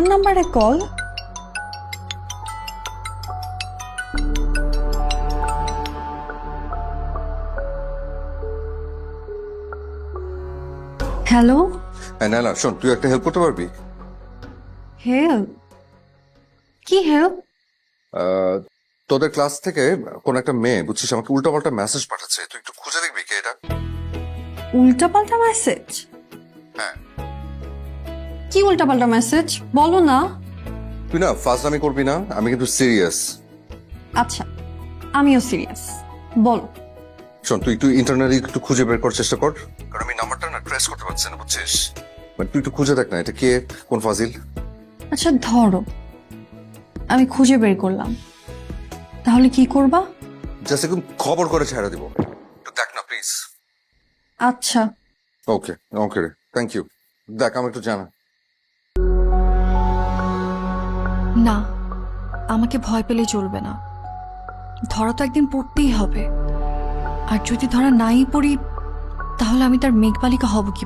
আমার নাম্বারে call. Hello. হ্যাঁ না শোন, তুই একটা হেল্প করতে পারবি? হেল্প? কি হেল্প? তোদের ক্লাস থেকে কোন একটা মেয়ে বুঝছিস আমাকে উল্টাপাল্টা মেসেজ পাঠাচ্ছে, তুই একটু খুঁজে দেখবি কে এটা? উল্টাপাল্টা মেসেজ? হ্যাঁ। কি উল্টাপাল্টা মেসেজ বলো না। তুই না ফাজলামি করবি না, আমি কিন্তু সিরিয়াস। আচ্ছা, আমিও সিরিয়াস, বলো। শোন, তুই একটু ইন্টারনালি একটু খুঁজে বের করার চেষ্টা কর, কারণ আমি নাম্বারটা না ট্রেস করতে পারছি না বুঝছিস। মানে তুই একটু খুঁজে দেখ না, এটা কে, কোন ফাজিল। আচ্ছা ধরো আমি খুঁজে বের করলাম, তাহলে কি করবা? জাস্ট একদম খবর করে ছেড়ে দিব, একটু দেখ না প্লিজ। আচ্ছা। ওকে ওকে রে, থ্যাংক ইউ। দেখ আমি একটু জানা। না, আমাকে ভয় পেলে চলবে না। ধরা তো একদিন পড়তেই হবে, আর যদি ধরা নাই পড়ি তাহলে আমি তার মেঘবালিকা হব কি?